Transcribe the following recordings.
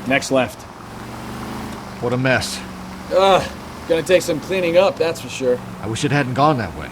Next left. What a mess. Ugh, gonna take some cleaning up, that's for sure. I wish it hadn't gone that way.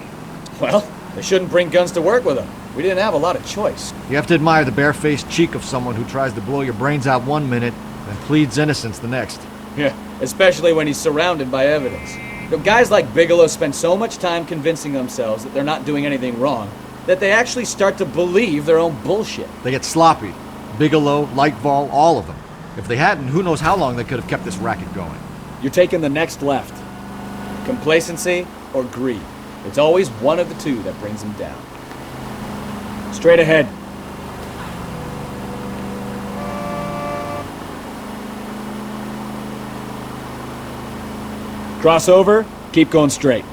Well, they shouldn't bring guns to work with them. We didn't have a lot of choice. You have to admire the barefaced cheek of someone who tries to blow your brains out one minute, then pleads innocence the next. Yeah, especially when he's surrounded by evidence. You know, guys like Bigelow spend so much time convincing themselves that they're not doing anything wrong, that they actually start to believe their own bullshit. They get sloppy. Bigelow, Lightval, all of them. If they hadn't, who knows how long they could have kept this racket going. You're taking the next left. Complacency or greed. It's always one of the two that brings them down. Straight ahead. Cross over, keep going straight.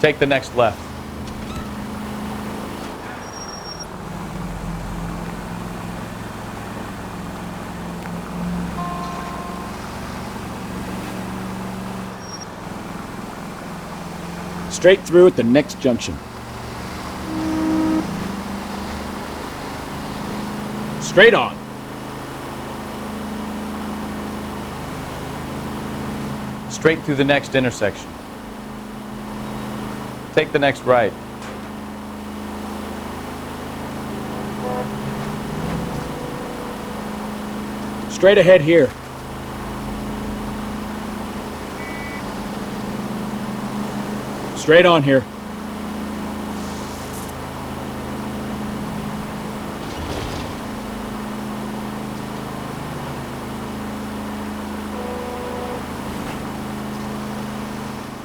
Take the next left. Straight through at the next junction. Straight on. Straight through the next intersection. Take the next right. Straight ahead here. Straight on here.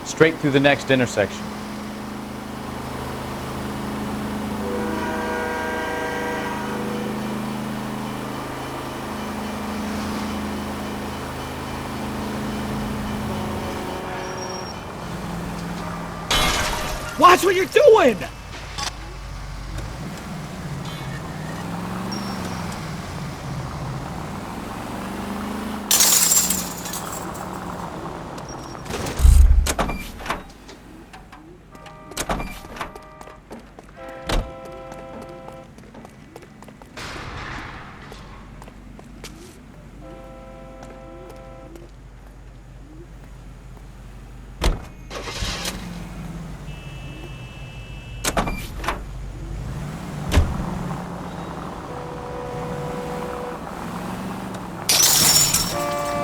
Straight through the next intersection. Watch what you're doing!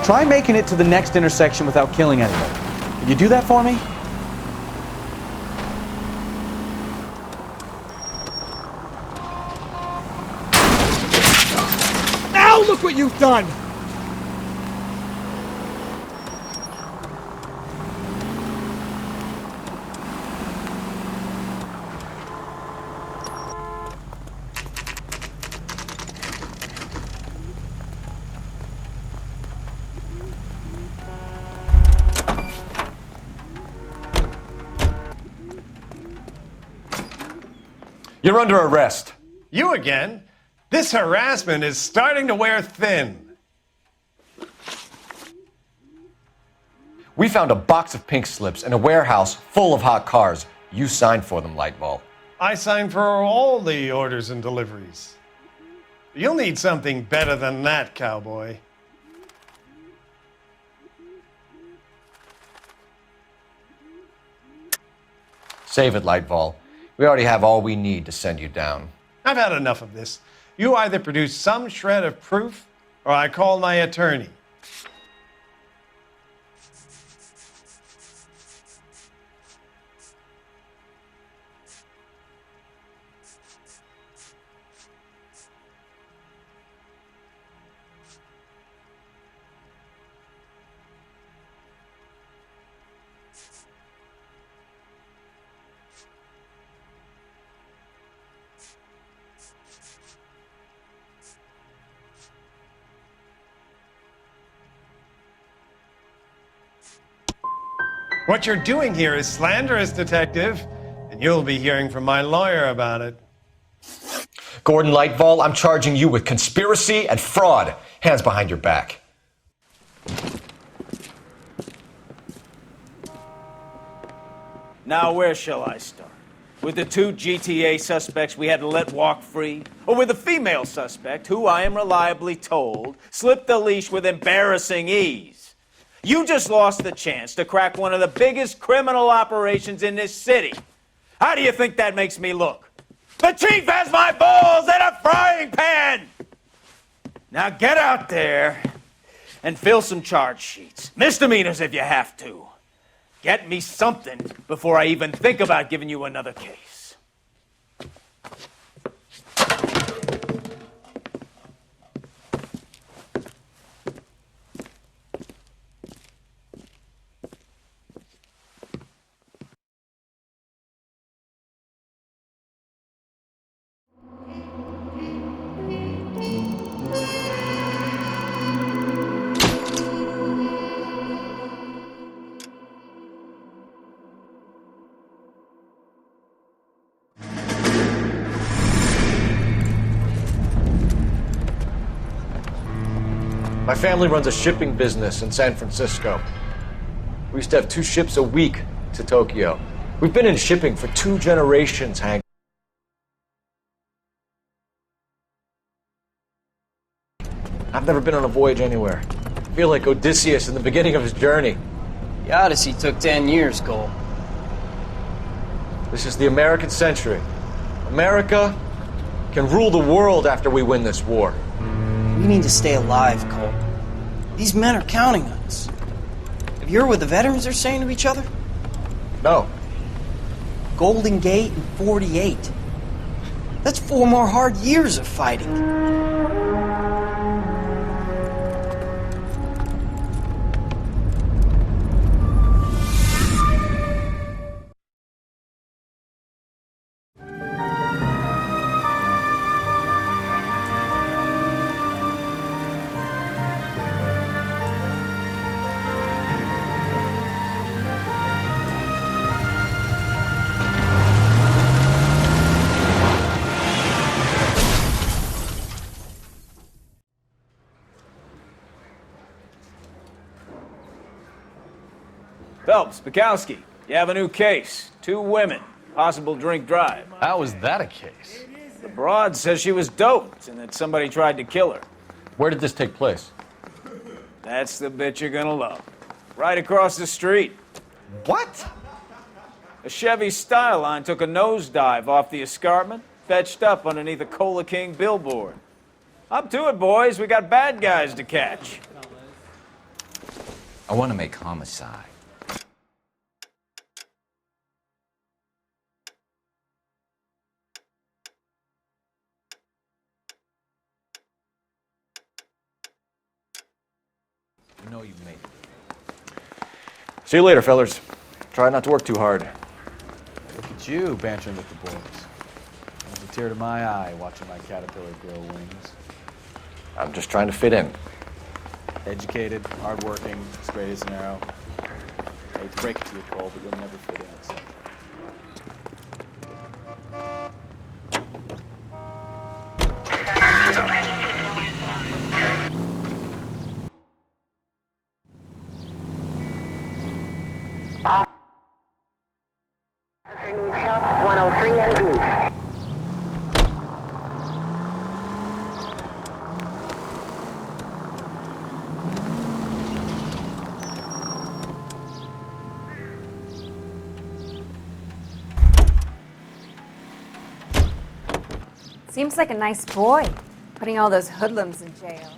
Try making it to the next intersection without killing anyone. Can you do that for me? Now look what you've done! You're under arrest. You again? This harassment is starting to wear thin. We found a box of pink slips in a warehouse full of hot cars. You signed for them, Lightval. I signed for all the orders and deliveries. You'll need something better than that, cowboy. Save it, Lightval. We already have all we need to send you down. I've had enough of this. You either produce some shred of proof, or I call my attorney. What you're doing here is slanderous, detective, and you'll be hearing from my lawyer about it. Gordon Lightval, I'm charging you with conspiracy and fraud. Hands behind your back. Now, where shall I start? With the 2 GTA suspects we had to let walk free? Or with the female suspect, who I am reliably told slipped the leash with embarrassing ease? You just lost the chance to crack one of the biggest criminal operations in this city. How do you think that makes me look? The chief has my balls in a frying pan! Now get out there and fill some charge sheets. Misdemeanors if you have to. Get me something before I even think about giving you another case. My family runs a shipping business in San Francisco. We used to have 2 ships a week to Tokyo. We've been in shipping for 2 generations, Hank. I've never been on a voyage anywhere. I feel like Odysseus in the beginning of his journey. The Odyssey took 10 years, Cole. This is the American century. America can rule the world after we win this war. We need to stay alive, Cole. These men are counting on us. Have you heard what the veterans are saying to each other? No. Golden Gate and 48. That's 4 more hard years of fighting. Phelps, Bukowski, you have a new case. 2 women, possible drink drive. How was that a case? The broad says she was doped and that somebody tried to kill her. Where did this take place? That's the bit you're gonna love. Right across the street. What? A Chevy Styline took a nosedive off the escarpment, fetched up underneath a Cola King billboard. Up to it, boys. We got bad guys to catch. I want to make homicide. You know you've made it. See you later, fellers. Try not to work too hard. Look at you bantering with the boys. There's a tear to my eye watching my caterpillar grow wings. I'm just trying to fit in. Educated, hardworking, straight as an arrow. I hate to break it to you, Cole, but you'll never fit in. So. Shop 103 and B. Seems like a nice boy, putting all those hoodlums in jail.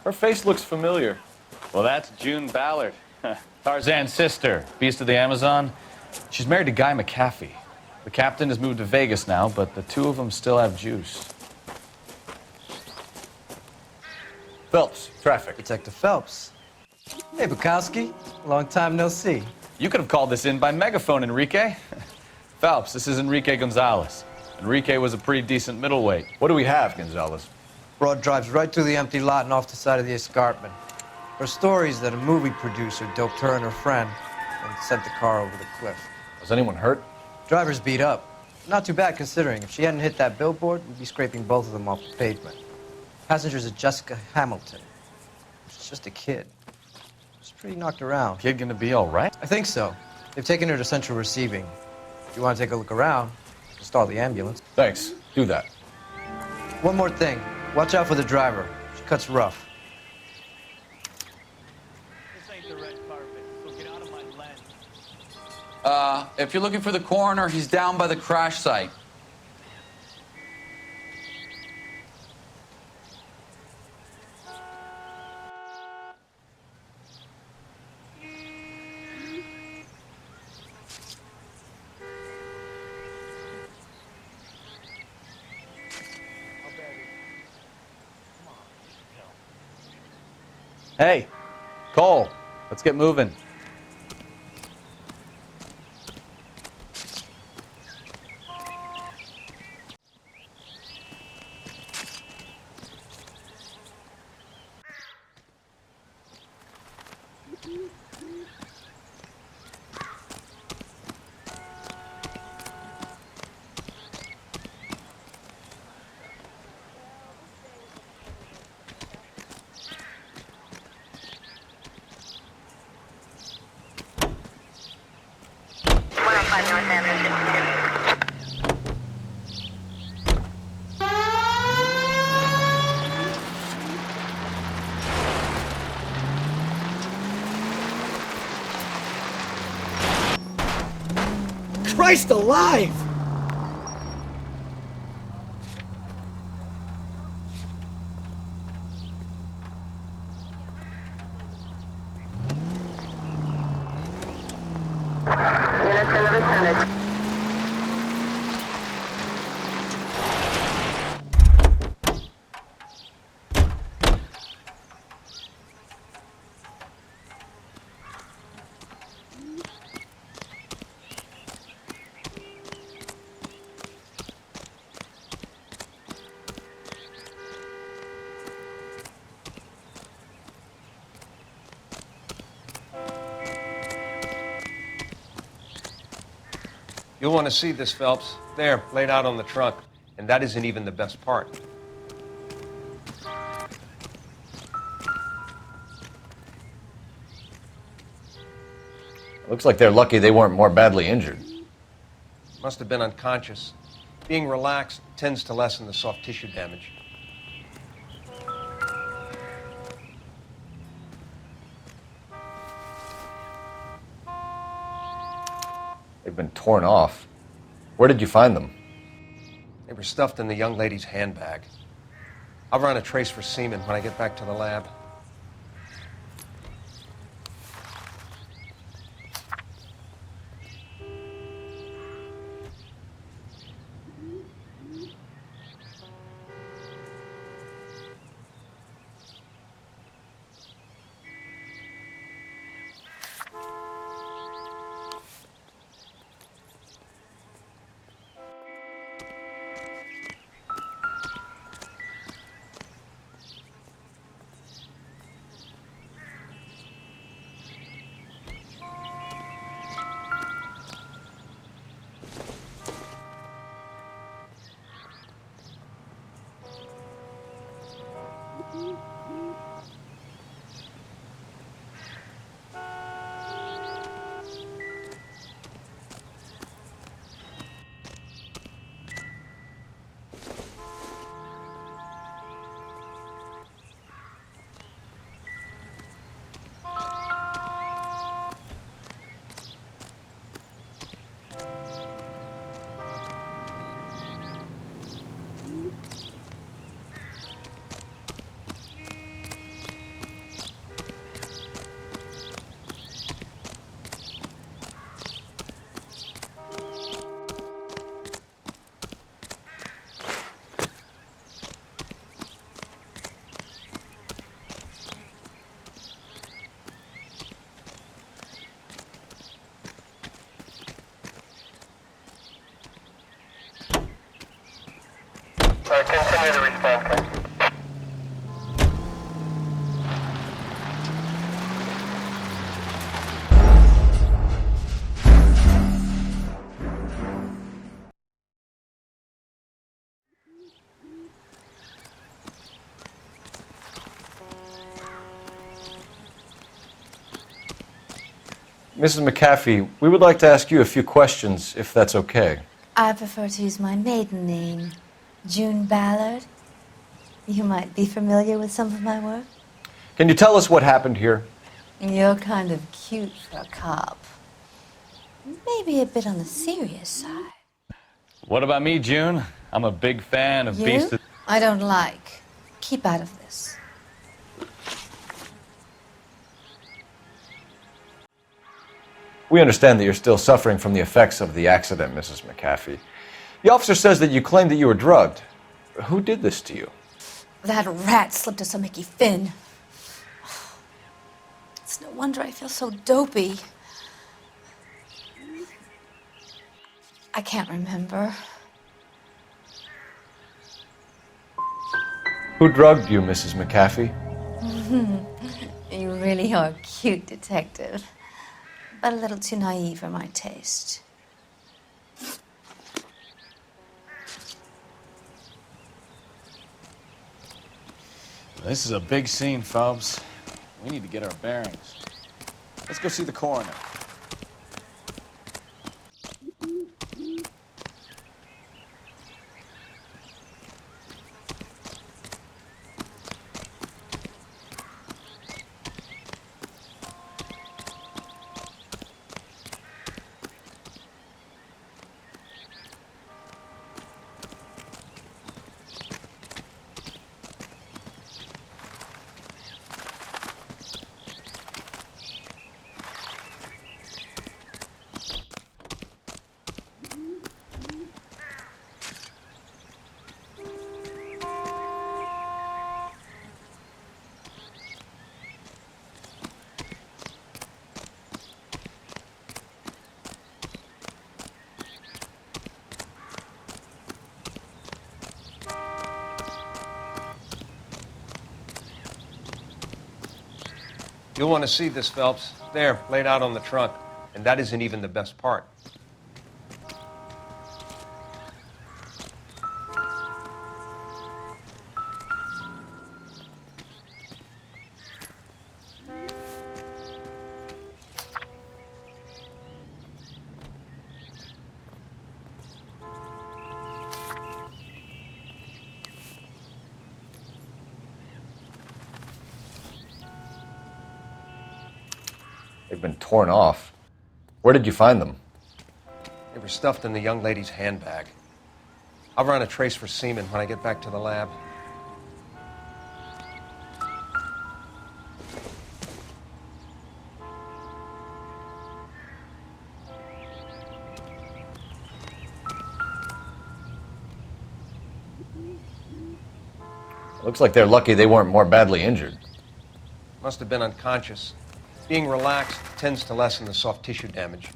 Her face looks familiar. Well, that's June Ballard, Tarzan's sister, beast of the Amazon. She's married to Guy McAfee. The captain has moved to Vegas now, but the 2 of them still have juice. Phelps, traffic. Detective Phelps. Hey, Bukowski. Long time no see. You could have called this in by megaphone, Enrique. Phelps, this is Enrique Gonzalez. Enrique was a pretty decent middleweight. What do we have, Gonzalez? Broad drives right through the empty lot and off the side of the escarpment. Her story is that a movie producer doped her and her friend and sent the car over the cliff. Was anyone hurt? Driver's beat up. Not too bad considering. If she hadn't hit that billboard, we'd be scraping both of them off the pavement. Passenger's a Jessica Hamilton. She's just a kid. She's pretty knocked around. Kid gonna be all right? I think so. They've taken her to central receiving. If you want to take a look around, stall the ambulance. Thanks. Do that. One more thing. Watch out for the driver. She cuts rough. This ain't the red carpet, so get out of my lens. If you're looking for the coroner, he's down by the crash site. Hey, Cole, let's get moving. Christ alive! Units in the vicinity. You'll want to see this, Phelps. There, laid out on the trunk. And that isn't even the best part. Looks like they're lucky they weren't more badly injured. Must have been unconscious. Being relaxed tends to lessen the soft tissue damage. They've been torn off. Where did you find them? They were stuffed in the young lady's handbag. I'll run a trace for semen when I get back to the lab. Stanton. Mrs. McAfee, we would like to ask you a few questions, if that's okay. I prefer to use my maiden name, June Ballard. You might be familiar with some of my work. Can you tell us what happened here? You're kind of cute for a cop. Maybe a bit on the serious side. What about me, June? I'm a big fan of Beast of... I don't like. Keep out of this. We understand that you're still suffering from the effects of the accident, Mrs. McAfee. The officer says that you claimed that you were drugged. Who did this to you? That rat slipped us a Mickey Finn. It's no wonder I feel so dopey. I can't remember. Who drugged you, Mrs. McAfee? You really are a cute detective, but a little too naive for my taste. This is a big scene, Phelps. We need to get our bearings. Let's go see the coroner. You'll want to see this, Phelps. There, laid out on the trunk. And that isn't even the best part. They've been torn off. Where did you find them? They were stuffed in the young lady's handbag. I'll run a trace for semen when I get back to the lab. Looks like they're lucky they weren't more badly injured. Must have been unconscious. Being relaxed tends to lessen the soft tissue damage.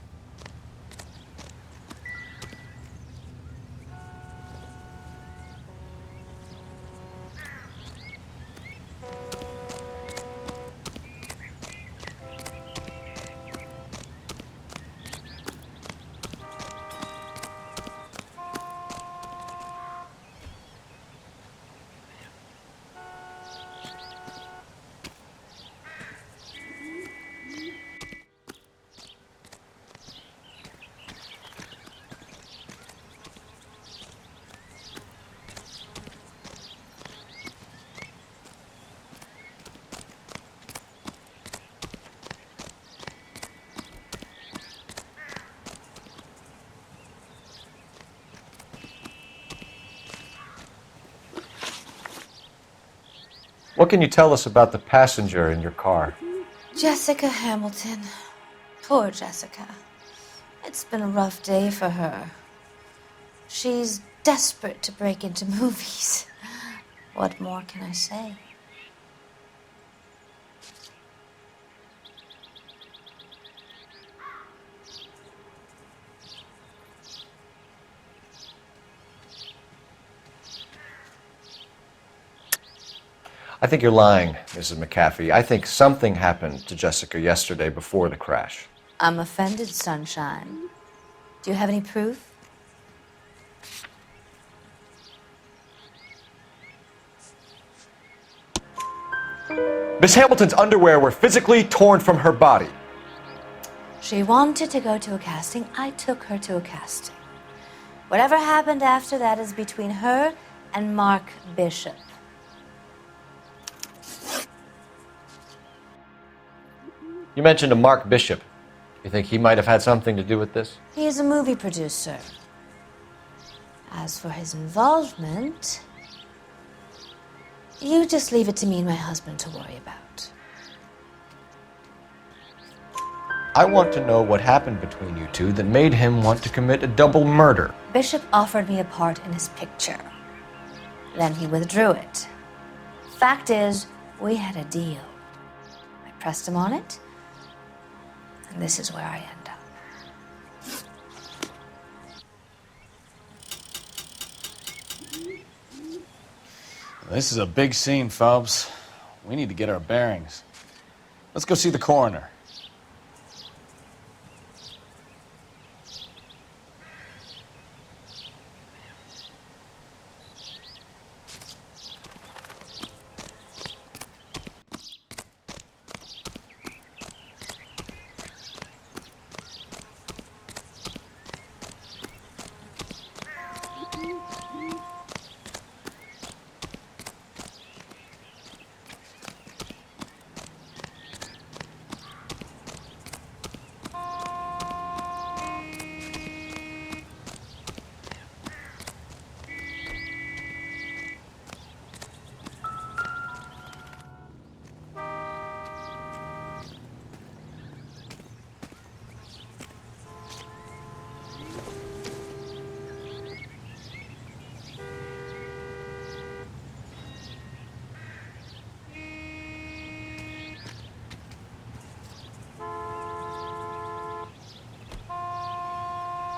What can you tell us about the passenger in your car? Jessica Hamilton. Poor Jessica. It's been a rough day for her. She's desperate to break into movies. What more can I say? I think you're lying, Mrs. McAfee. I think something happened to Jessica yesterday before the crash. I'm offended, Sunshine. Do you have any proof? Miss Hamilton's underwear were physically torn from her body. She wanted to go to a casting. I took her to a casting. Whatever happened after that is between her and Mark Bishop. You mentioned a Mark Bishop. You think he might have had something to do with this? He is a movie producer. As for his involvement, you just leave it to me and my husband to worry about. I want to know what happened between you two that made him want to commit a double murder. Bishop offered me a part in his picture. Then he withdrew it. Fact is, we had a deal. I pressed him on it, and this is where I end up. This is a big scene, Phelps. We need to get our bearings. Let's go see the coroner.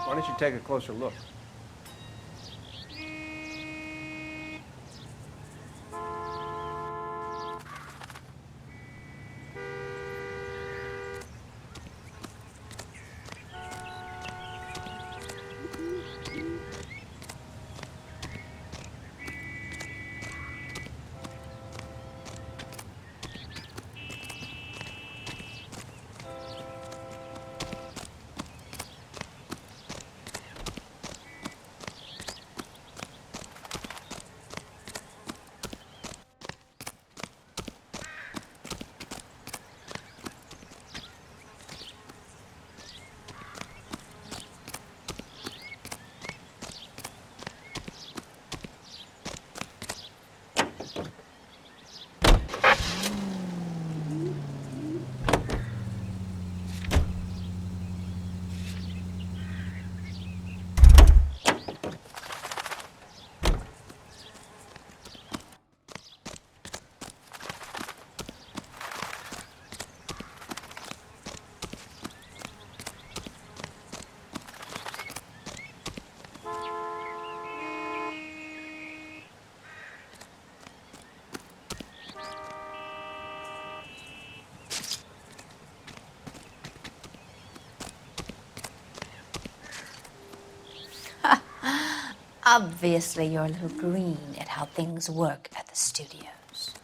Why don't you take a closer look? Obviously, you're a little green at how things work at the studios.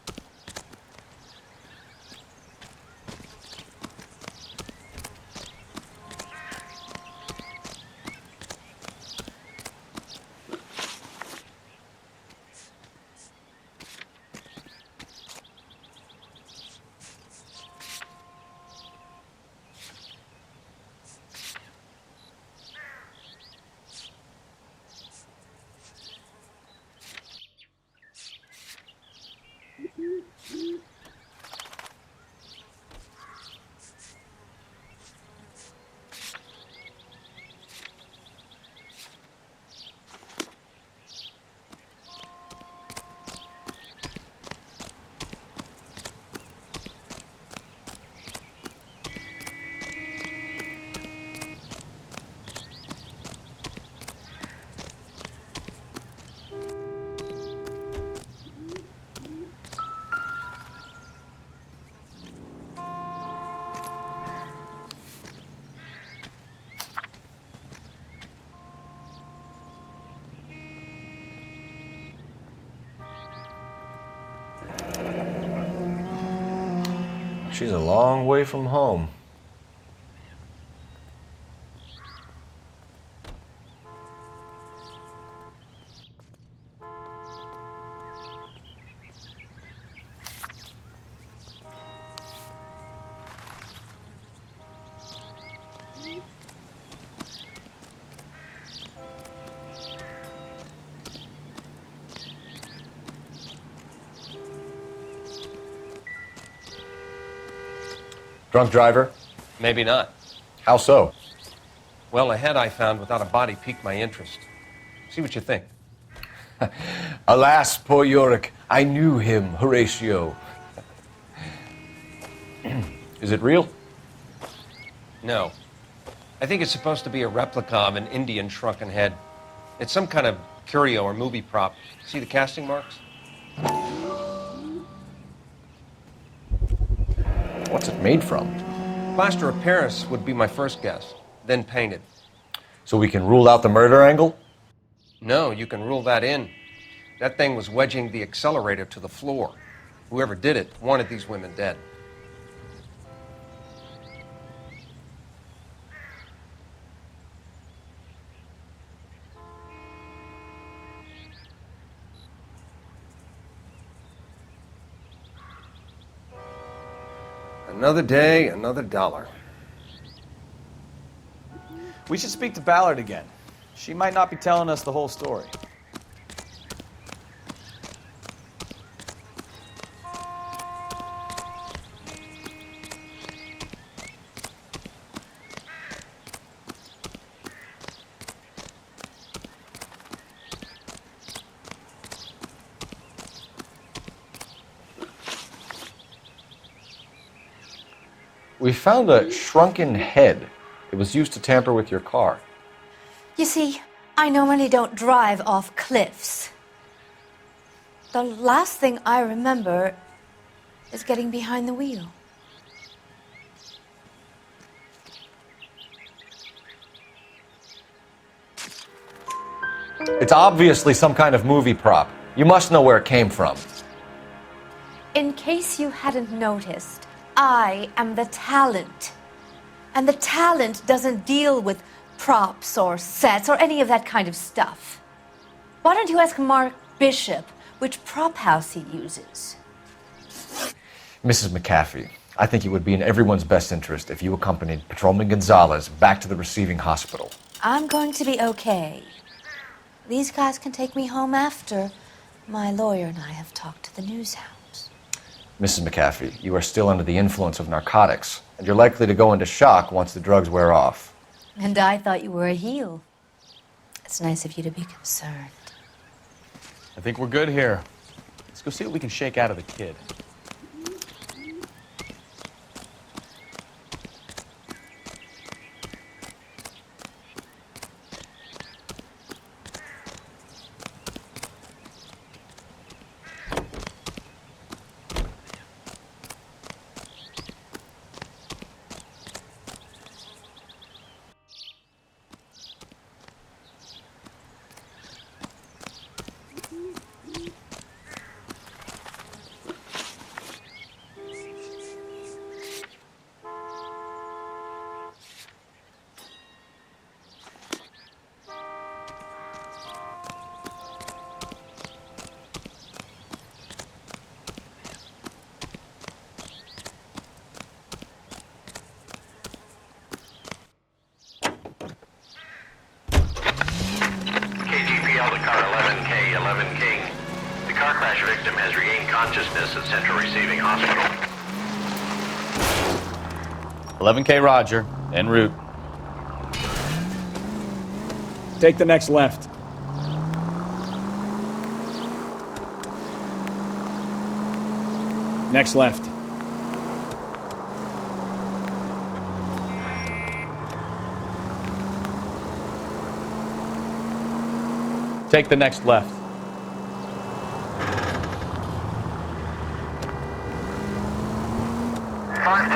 She's a long way from home. Drunk driver? Maybe not. How so? Well, a head I found without a body piqued my interest. See what you think. Alas, poor Yorick, I knew him, Horatio. Is it real? No. I think it's supposed to be a replica of an Indian shrunken head. It's some kind of curio or movie prop. See the casting marks? What's it made from? Plaster of Paris would be my first guess, then painted. So we can rule out the murder angle? No, you can rule that in. That thing was wedging the accelerator to the floor. Whoever did it wanted these women dead. Another day, another dollar. We should speak to Ballard again. She might not be telling us the whole story. We found a shrunken head. It was used to tamper with your car. You see, I normally don't drive off cliffs. The last thing I remember is getting behind the wheel. It's obviously some kind of movie prop. You must know where it came from. In case you hadn't noticed, I am the talent. And the talent doesn't deal with props or sets or any of that kind of stuff. Why don't you ask Mark Bishop which prop house he uses? Mrs. McAfee, I think it would be in everyone's best interest if you accompanied Patrolman Gonzalez back to the receiving hospital. I'm going to be okay. These guys can take me home after my lawyer and I have talked to the news house. Mrs. McAfee, you are still under the influence of narcotics, and you're likely to go into shock once the drugs wear off. And I thought you were a heel. It's nice of you to be concerned. I think we're good here. Let's go see what we can shake out of the kid. KGPL to car 11K, 11 King. The car crash victim has regained consciousness at Central Receiving Hospital. 11K Roger, en route. Take the next left. Next left. Take the next left.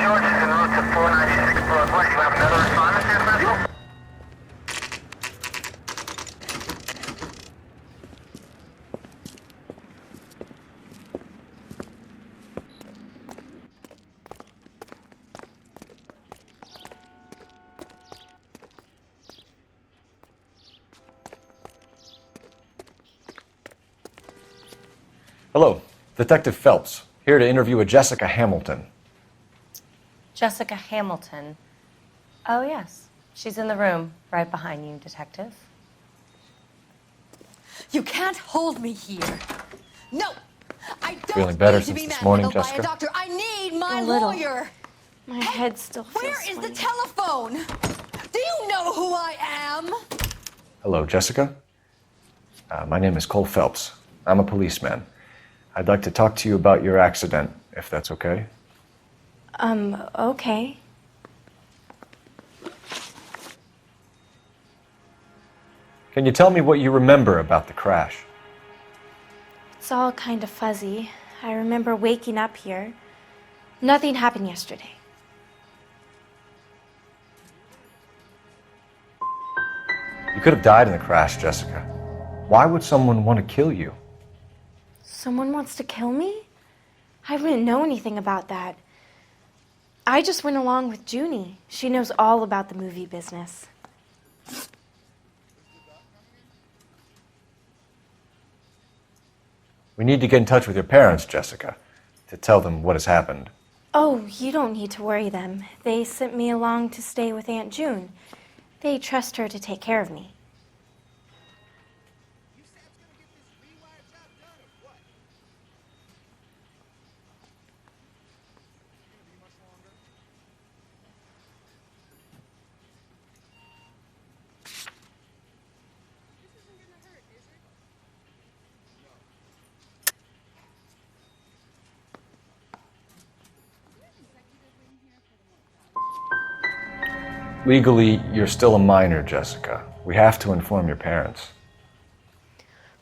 George is en route to 496 Broadway. You have another respondent, San Francisco? Detective Phelps, here to interview a Jessica Hamilton. Jessica Hamilton. Oh, yes. She's in the room, right behind you, Detective. You can't hold me here. No! I don't Feeling better need to since be this morning, manhandled by Jessica? a doctor. I need my A little. lawyer. My head still feels Where is the sweaty. telephone? Do you know who I am? Hello, Jessica. My name is Cole Phelps. I'm a policeman. I'd like to talk to you about your accident, if that's okay. Okay. Can you tell me what you remember about the crash? It's all kind of fuzzy. I remember waking up here. Nothing happened yesterday. You could have died in the crash, Jessica. Why would someone want to kill you? Someone wants to kill me? I wouldn't know anything about that. I just went along with Junie. She knows all about the movie business. We need to get in touch with your parents, Jessica, to tell them what has happened. Oh, you don't need to worry them. They sent me along to stay with Aunt June. They trust her to take care of me. Legally, you're still a minor, Jessica. We have to inform your parents.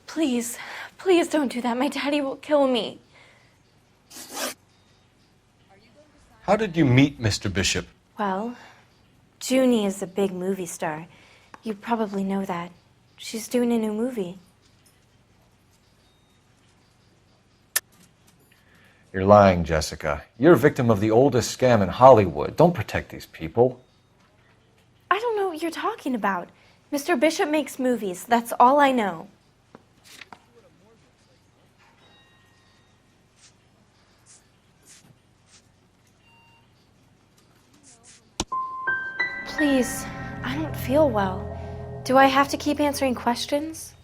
Please, please don't do that. My daddy will kill me. How did you meet Mr. Bishop? Well, Junie is a big movie star. You probably know that. She's doing a new movie. You're lying, Jessica. You're a victim of the oldest scam in Hollywood. Don't protect these people. I don't know what you're talking about. Mr. Bishop makes movies. That's all I know. Please, I don't feel well. Do I have to keep answering questions?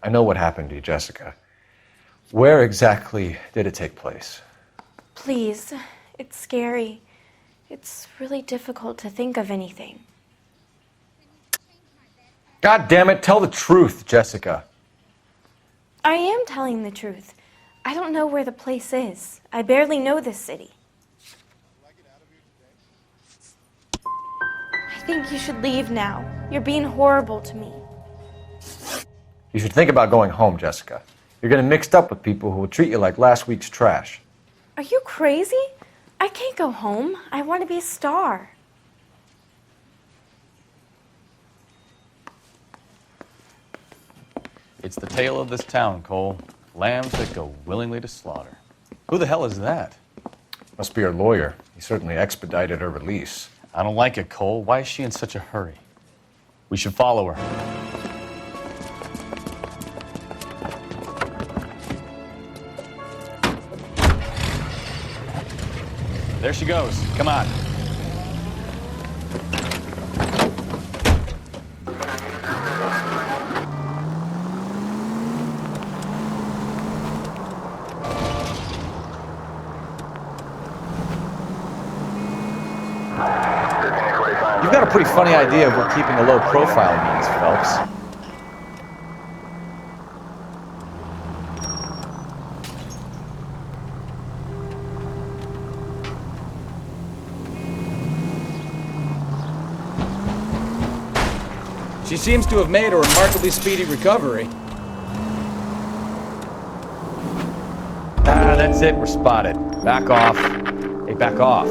I know what happened to you, Jessica. Where exactly did it take place? Please, it's scary. It's really difficult to think of anything. God damn it, tell the truth, Jessica. I am telling the truth. I don't know where the place is. I barely know this city. I think you should leave now. You're being horrible to me. You should think about going home, Jessica. You're getting mixed up with people who will treat you like last week's trash. Are you crazy? I can't go home. I want to be a star. It's the tale of this town, Cole. Lambs that go willingly to slaughter. Who the hell is that? Must be her lawyer. He certainly expedited her release. I don't like it, Cole. Why is she in such a hurry? We should follow her. There she goes. Come on. You've got a pretty funny idea of what keeping a low profile means, Phelps. She seems to have made a remarkably speedy recovery. Ah, that's it. We're spotted. Back off. Hey, back off.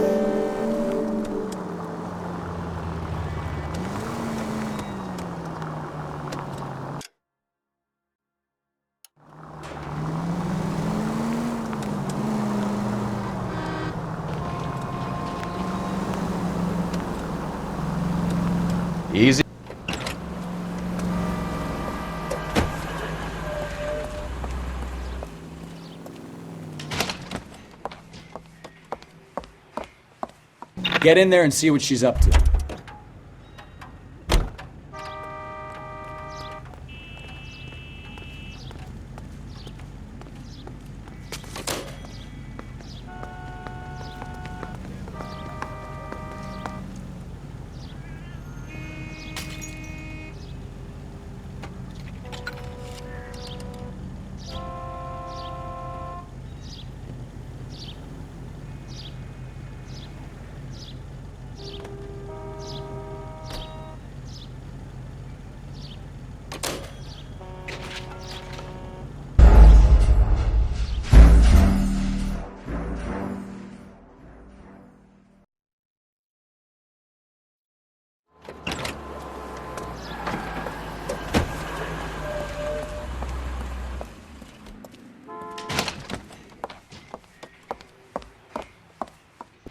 Easy. Get in there and see what she's up to.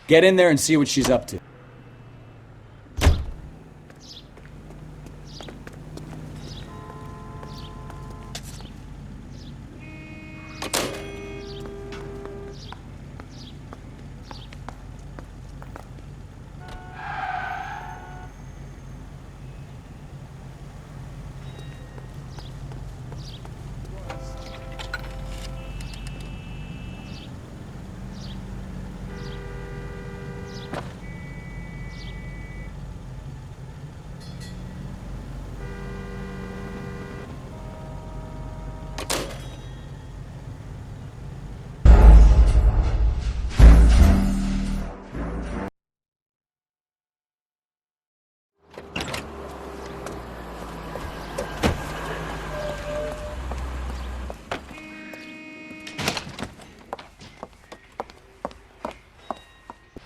Get in there and see what she's up to.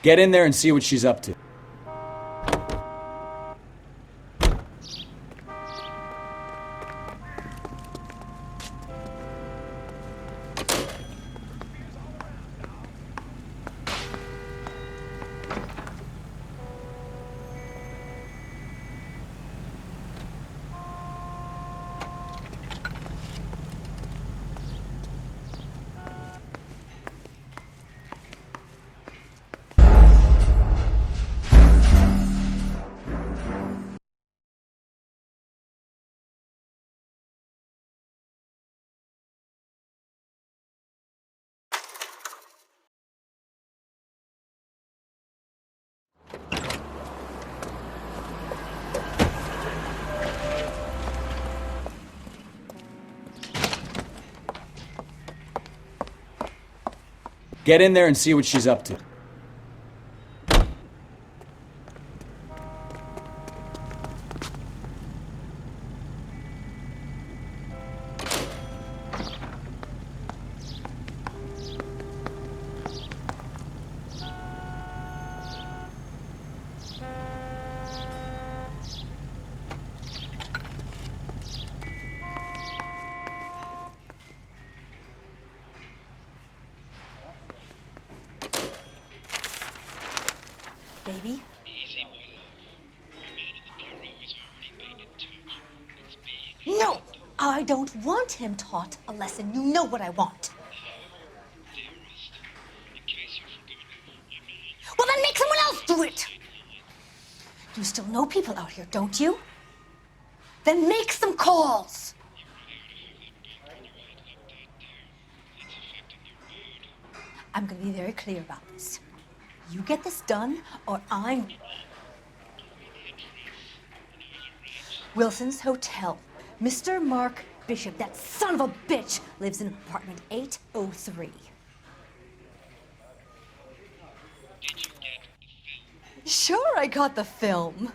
Get in there and see what she's up to. Get in there and see what she's up to. Baby? No! I don't want him taught a lesson. You know what I want. Well, then make someone else do it! You still know people out here, don't you? Then make some calls! I'm gonna be very clear about this. You get this done, or I'm... Wilson's Hotel. Mr. Mark Bishop, that son of a bitch, lives in apartment 803. Sure, I got the film.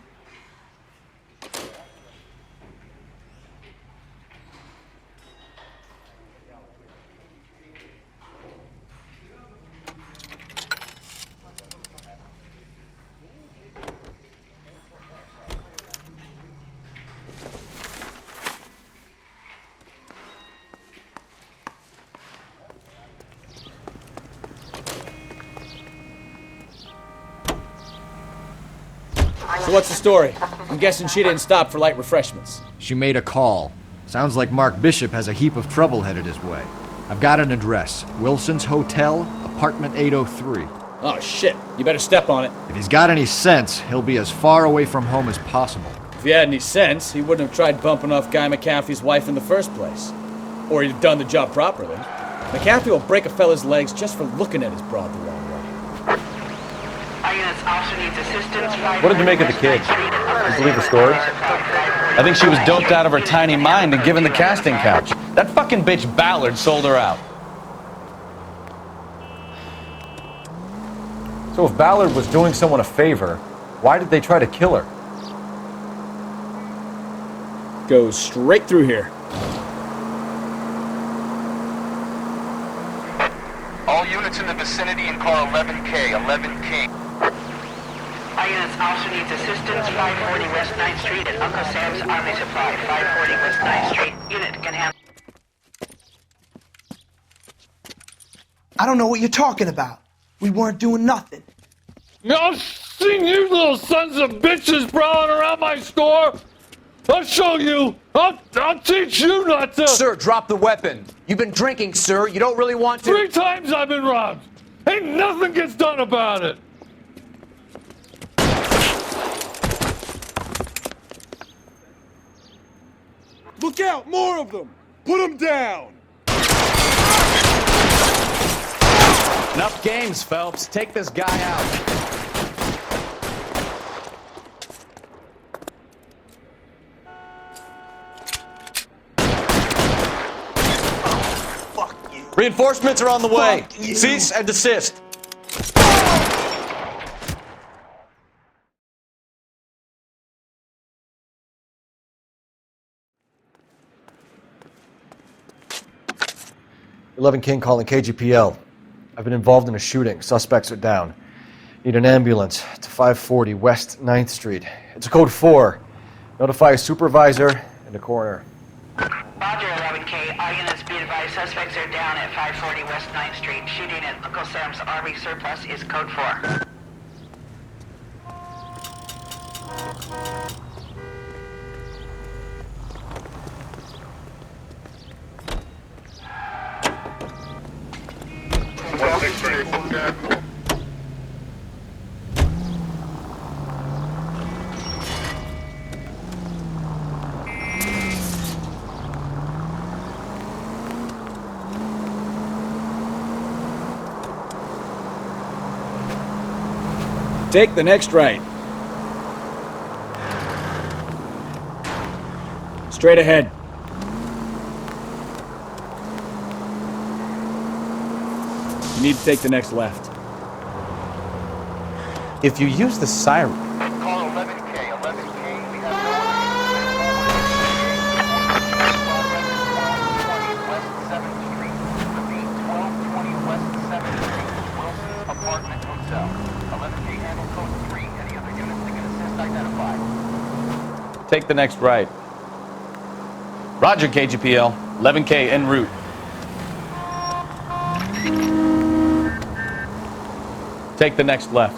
So what's the story? I'm guessing she didn't stop for light refreshments. She made a call. Sounds like Mark Bishop has a heap of trouble headed his way. I've got an address. Wilson's Hotel, apartment 803. Oh shit, you better step on it. If he's got any sense, he'll be as far away from home as possible. If he had any sense, he wouldn't have tried bumping off Guy McAfee's wife in the first place. Or he'd have done the job properly. McAfee will break a fella's legs just for looking at his broad the wrong way. What did you make of the kid? Did you believe the story? I think she was doped out of her tiny mind and given the casting couch. That fucking bitch Ballard sold her out. So if Ballard was doing someone a favor, why did they try to kill her? Goes straight through here. All units in the vicinity in car 11K, 11 King. All units also needs assistance, 540 West 9th Street at Uncle Sam's Army Supply, 540 West 9th Street. Unit can handle. I don't know what you're talking about. We weren't doing nothing. I've seen you little sons of bitches prowling around my store. I'll show you. I'll teach you not to. Sir, drop the weapon. You've been drinking, sir. You don't really want to. 3 times I've been robbed. Ain't nothing gets done about it. Look out! More of them! Put them down! Enough games, Phelps. Take this guy out. Reinforcements are on the way. Cease and desist. King calling KGPL. I've been involved in a shooting. Suspects are down. Need an ambulance to 540 West 9th Street. It's a code 4. Notify a supervisor and a coroner. Roger, 11K. All units be advised. Suspects are down at 540 West 9th Street. Shooting at Uncle Sam's Army surplus is code 4. Take the next right. Straight ahead. You need to take the next left. If you use the siren... Call 11K, 11K. We have West 7th Street. Repeat, 1220 West 7th Street. Wilson's Apartment Hotel. 11K handle code 3. Any other units that can assist identify. Take the next right. Roger, KGPL. 11K en route. Take the next left.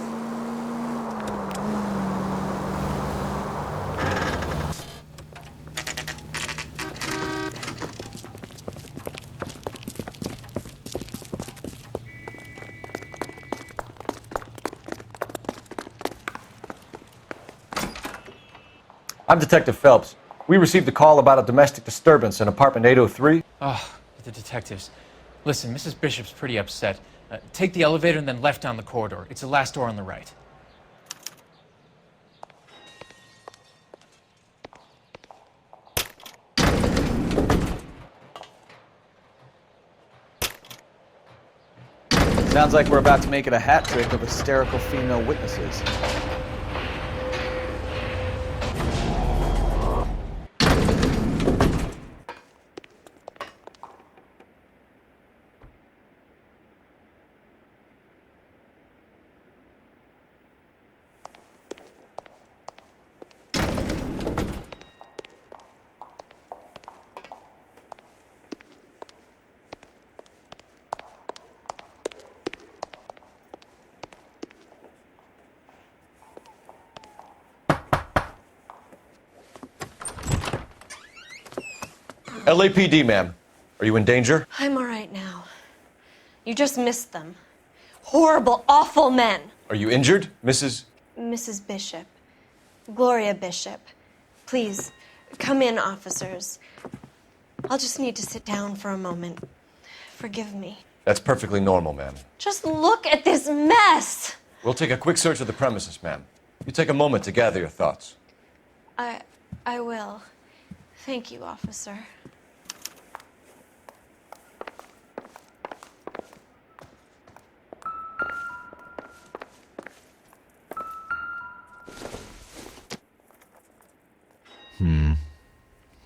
I'm Detective Phelps. We received a call about a domestic disturbance in apartment 803. Oh, the detectives. Listen, Mrs. Bishop's pretty upset. Take the elevator and then left down the corridor. It's the last door on the right. Sounds like we're about to make it a hat trick of hysterical female witnesses. LAPD, ma'am. Are you in danger? I'm all right now. You just missed them. horrible, awful men. Are you injured, Mrs.? Mrs. Bishop. Gloria Bishop. Please, come in, officers. I'll just need to sit down for a moment. Forgive me. That's perfectly normal, ma'am. Just look at this mess! We'll take a quick search of the premises, ma'am. You take a moment to gather your thoughts. I will. Thank you, officer.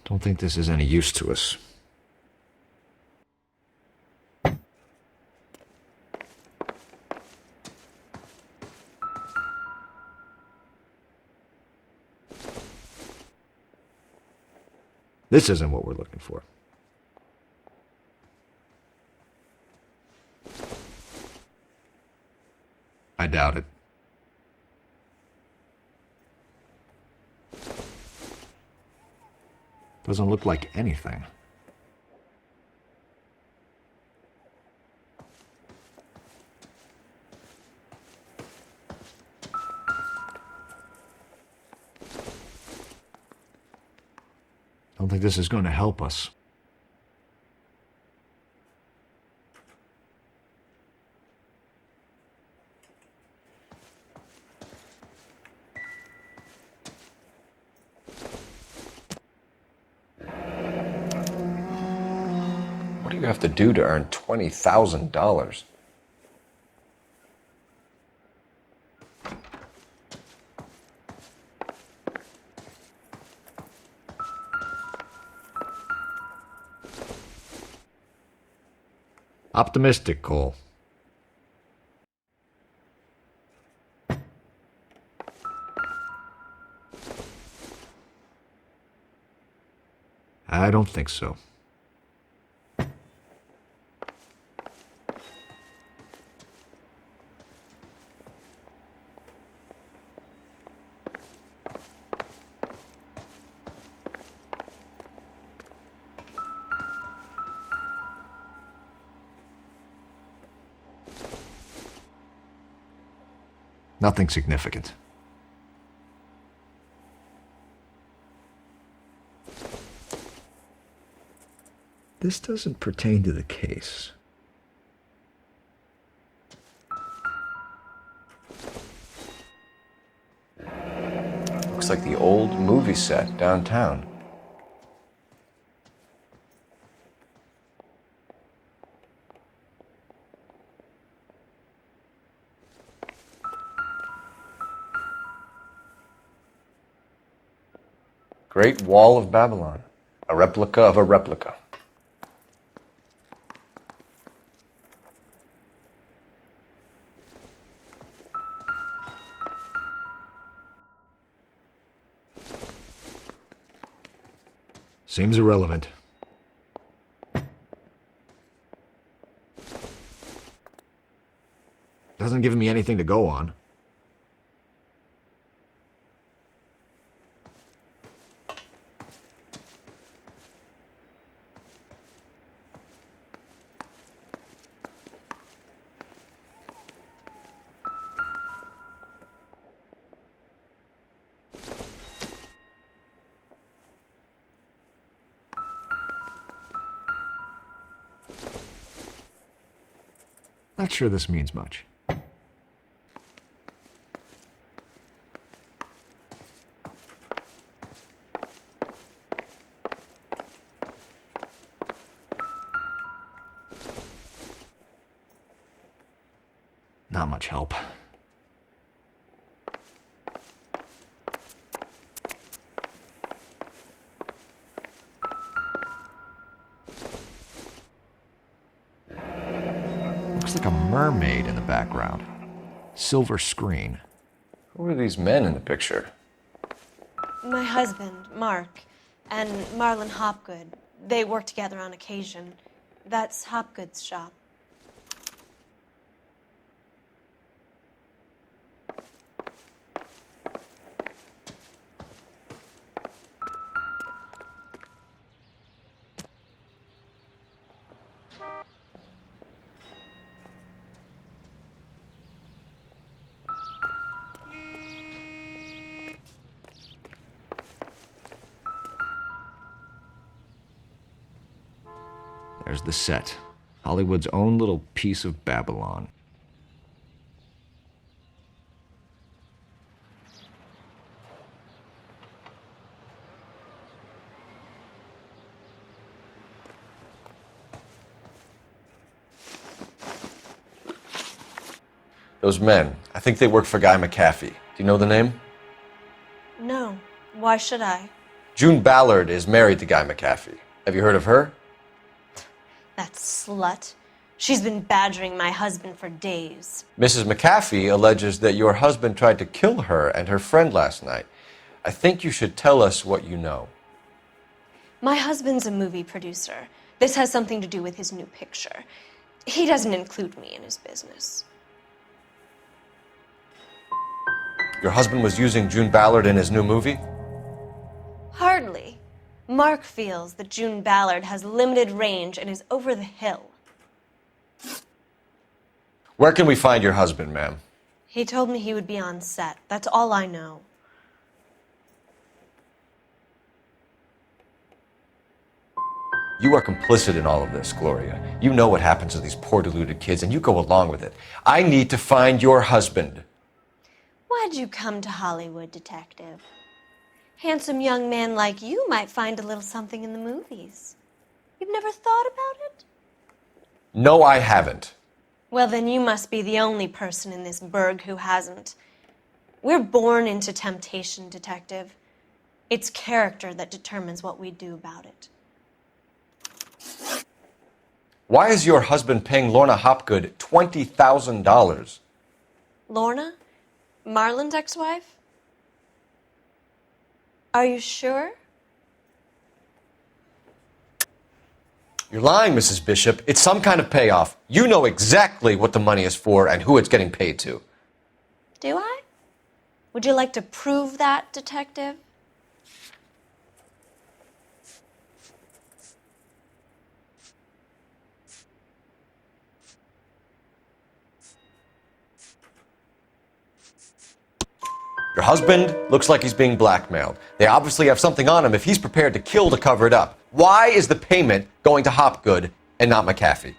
Don't think this is any use to us. This isn't what we're looking for. I doubt it. Doesn't look like anything. Don't think this is going to help us. What do you have to do to earn $20,000? Optimistic, Cole. I don't think so. Nothing significant. This doesn't pertain to the case. Looks like the old movie set downtown. Great Wall of Babylon. A replica of a replica. Seems irrelevant. Doesn't give me anything to go on. Not sure this means much. Not much help. Looks like a mermaid in the background. Silver screen. Who are these men in the picture? My husband, Mark, and Marlon Hopgood. They work together on occasion. That's Hopgood's shop. There's the set. Hollywood's own little piece of Babylon. Those men, I think they work for Guy McAfee. Do you know the name? No. Why should I? June Ballard is married to Guy McAfee. Have you heard of her? That slut. She's been badgering my husband for days. Mrs. McAfee alleges that your husband tried to kill her and her friend last night. I think you should tell us what you know. My husband's a movie producer. This has something to do with his new picture. He doesn't include me in his business. Your husband was using June Ballard in his new movie? Hardly. Mark feels that June Ballard has limited range and is over the hill. Where can we find your husband, ma'am? He told me he would be on set. That's all I know. You are complicit in all of this, Gloria. You know what happens to these poor deluded kids, and you go along with it. I need to find your husband. Why'd you come to Hollywood, detective? Handsome young man like you might find a little something in the movies. You've never thought about it? No, I haven't. Well, then you must be the only person in this burg who hasn't. We're born into temptation, detective. It's character that determines what we do about it. Why is your husband paying Lorna Hopgood $20,000? Lorna? Marlon's ex-wife? Are you sure? You're lying, Mrs. Bishop. It's some kind of payoff. You know exactly what the money is for and who it's getting paid to. Do I? Would you like to prove that, detective? Your husband looks like he's being blackmailed. They obviously have something on him if he's prepared to kill to cover it up. Why is the payment going to Hopgood and not McAfee?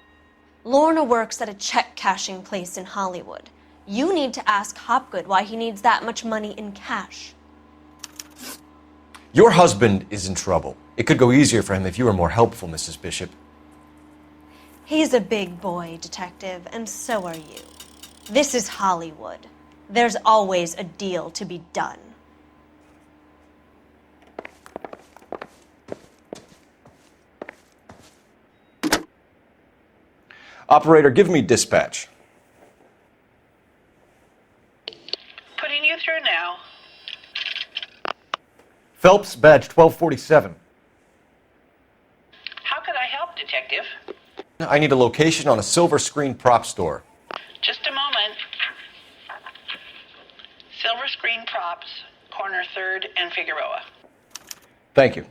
Lorna works at a check-cashing place in Hollywood. You need to ask Hopgood why he needs that much money in cash. Your husband is in trouble. It could go easier for him if you were more helpful, Mrs. Bishop. He's a big boy, detective, and so are you. This is Hollywood. There's always a deal to be done. Operator, give me dispatch. Putting you through now. Phelps, badge 1247. How could I help, Detective? I need a location on a silver screen prop store. Just a moment. Silver Screen Props, corner 3rd and Figueroa. Thank you.